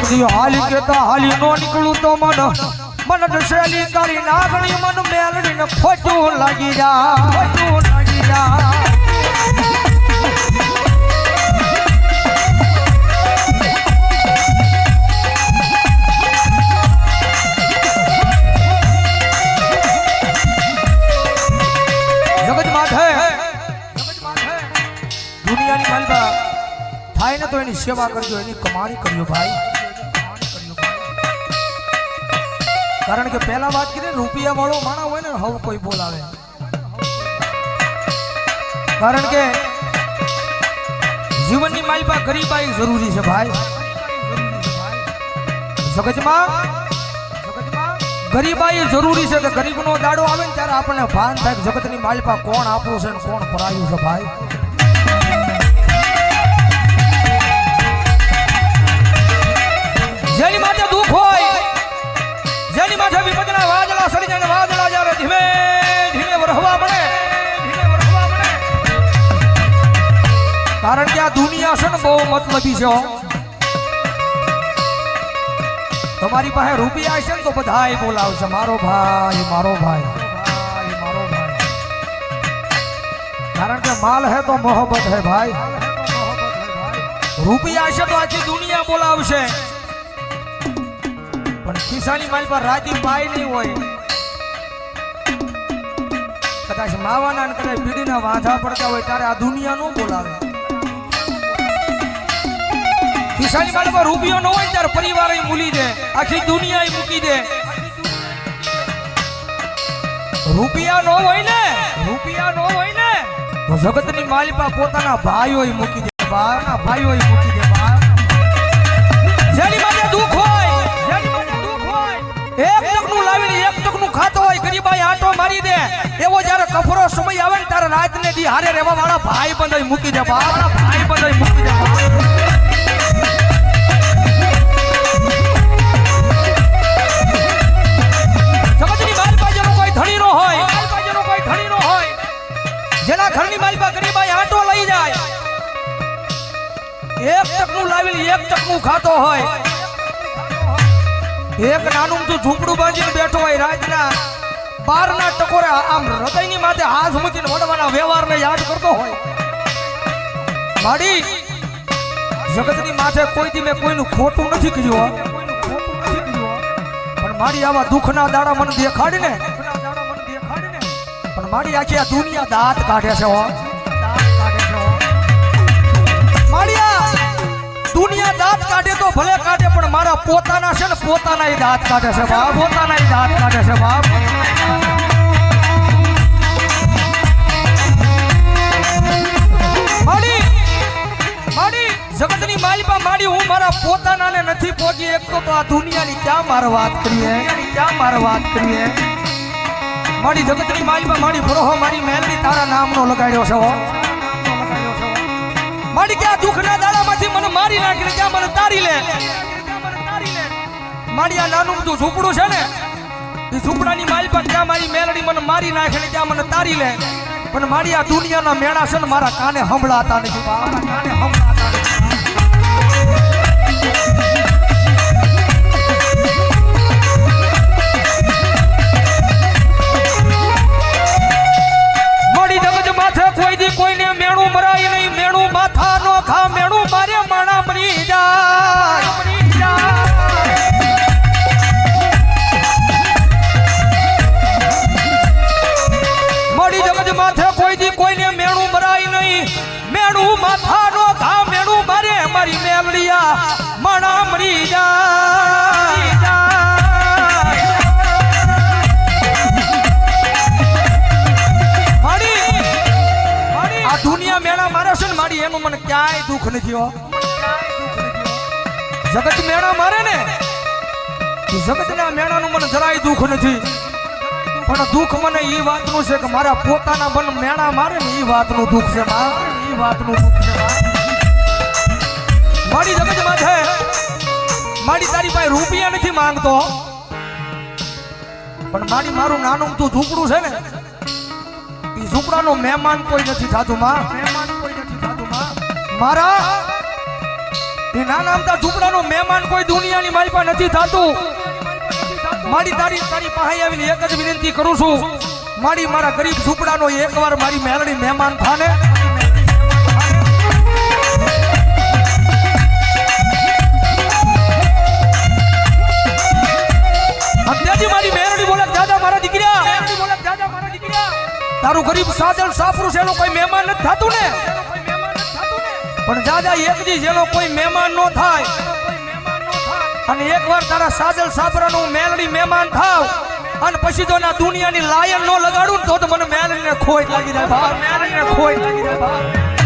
દી હાલી કેતા હાલી નો નીકળું તો મન દશેલી કરી નાગણી મન મેલડીને ખોટું લાગી જા દુનિયાની માલબા થાય ને તો એની સેવા કરજો, એની કમાણી કરજો ભાઈ. કારણ કે પહેલા વાત કરી રૂપિયા વાળો માણા હોય ને હવે કોઈ બોલાવે. કારણ કે જીવનની માલબા ગરીબાઈ જરૂરી છે ભાઈ. જગતમાં ગરીબાઈ જરૂરી છે કે ગરીબનો દાડો આવે ને ત્યારે આપણને ભાન થાય કે જગતની માલબા કોણ આપણું છે ને કોણ પરાયું છે ભાઈ. જેની માથે દુઃખ હોય, જેની માથે વિપદના વાદળા સડી જાય, વાદળા આવે ધીમે ધીમે વરહવા મળે. કારણ કે આ દુનિયા છે ને બહુ મતલબી છે. તમારી પાસે રૂપિયા હશે ને તો બધાય બોલાવશે મારો ભાઈ મારો ભાઈ. કારણ કે માલ હે તો મોહબ્બત હે ભાઈ. રૂપિયા હશે તો આખી દુનિયા બોલાવશે. પણ ખિસ્સાની માલ પર રાતી પાય નહીં હોય. કદાચ માવાના ને કદાચ બીડીના વાંધા પડતા હોય ત્યારે આ દુનિયા નો બોલાવે. ખિસ્સાની માલ પર રૂપિયો ન હોય ત્યારે પરિવાર મૂલી દે, આખી દુનિયા મૂકી દે. રૂપિયા નો હોય ને તો જગતની માલિકા પોતાના ભાઈઓ મૂકી દે, ભાઈઓ મૂકી દે. જેની માટે દુઃખ હોય, એક ટકનું લાવીને એક ટકનું ખાતો હોય, ગરીબાઈ આંટો મારી દે. એવો જયારે કફરો સમય આવે ને ત્યારે રાતને દી હારે રહેવા વાળા ભાઈ બંધ મૂકી દે. ભાઈ બંધ મૂકી દે. સમજની માલિકા જેનો કોઈ ધણી નો હોય, જેના ઘરની માલિકા ગરીબાઈ આંટો લઈ જાય, એક ટકનું લાવીને એક ટકનું ખાતો હોય, એક નાનું તું ઝૂંપડું બાંધીને બેઠો હોય, રાતના 12 ના ટકોરે આમ હૃદયની માથે હાથ મૂકીને વડવાના વ્યવહારને યાદ કરતો હોય. માડી જગતની માથે કોઈથી મેં કોઈનું ખોટું નથી કર્યું, પણ મારી આવા દુઃખના દાડા મને દેખાડી ને, પણ મારી આખી આ દુનિયા દાંત કાઢે છે. દુનિયા દાંત કાઢે તો ભલે કાઢે, પણ મારા પોતાના છે ને પોતાના દાંત કાઢે છે બાપ, પોતાના દાંત કાઢે છે બાપ. માડી જગતની માલિકા માડી હું મારા પોતાનાને નથી પહોંચી એક તો આ દુનિયાની ક્યાં મારે વાત કરીએ, મારી જગતની માલિકા મારી ભરોહો મારી મેલડી તારા નામનો લગાડ્યો છે. મારી ક્યાં દુઃખના દાડામાંથી મને મારી નાખીને ક્યાં મને તારી લે. મારી આ નાનું તું ઝૂંપડું છે ને, એ ઝૂંપડાની માલિકા ક્યાં મારી મેલડી મને મારી નાખીને ક્યાં મને તારી લે. પણ મારી આ દુનિયાના મેણા છે ને મારા કાને સંભળાતા નથી. મારી જગત માથે કોઈ દી કોઈને મેણું મરાય નહીં, મેણું માથા નો ખા, મેણું મારે માણા મરી જાય. મારી જગત માથે કોઈ દી કોઈને મેણું મરાય નહીં, મેણું માથા નો ખા, મેણું મારે મારી મેલડિયા માણા મરી જાય. આ દુનિયા મેળા મારે છે ને મારી એનું મને ક્યાંય દુઃખ નથી. જગત મેળા મારે ને જગતના મેળાનું મને જરાય દુઃખ નથી, પણ દુઃખ મને એ વાતનું છે કે મારા પોતાના બન મેળા મારે ને એ વાતનું દુઃખ છે. મારી જગતમાં છે મારી તારી પાસે રૂપિયા નથી માંગતો, પણ મારી મારું નાનું તું ઝૂંપડું છે ને, એ ઝૂંપડાનો મહેમાન કોઈ નથી થતું. મારા એ નાના અમથા ઝૂંપડાનો મહેમાન કોઈ દુનિયાની મારી પાસે નથી થતું. મારી તારી પાસે આવીને એક જ વિનંતી કરું છું, મારા ગરીબ ઝૂંપડાનો એકવાર મારી મેલડી મહેમાન થાને. અંત્યાજી મારી મેલડી બોલે દાદા મારા દીકરા, તારું ગરીબ સાજણ સાપરું છે એનો કોઈ મહેમાન નથી થતું ને, પણ દાદા એક દી જેનો કોઈ મહેમાન નો થાય અને એકવાર તારા સાજલ સાપરાનું મેલડી મહેમાન થાવ અને પછી જો ના દુનિયાની લાયન નો લગાડું તો મને મેલડીને ખોટ લાગી જાય ભાઈ, મેલડીને ખોટ લાગી જાય ભાઈ.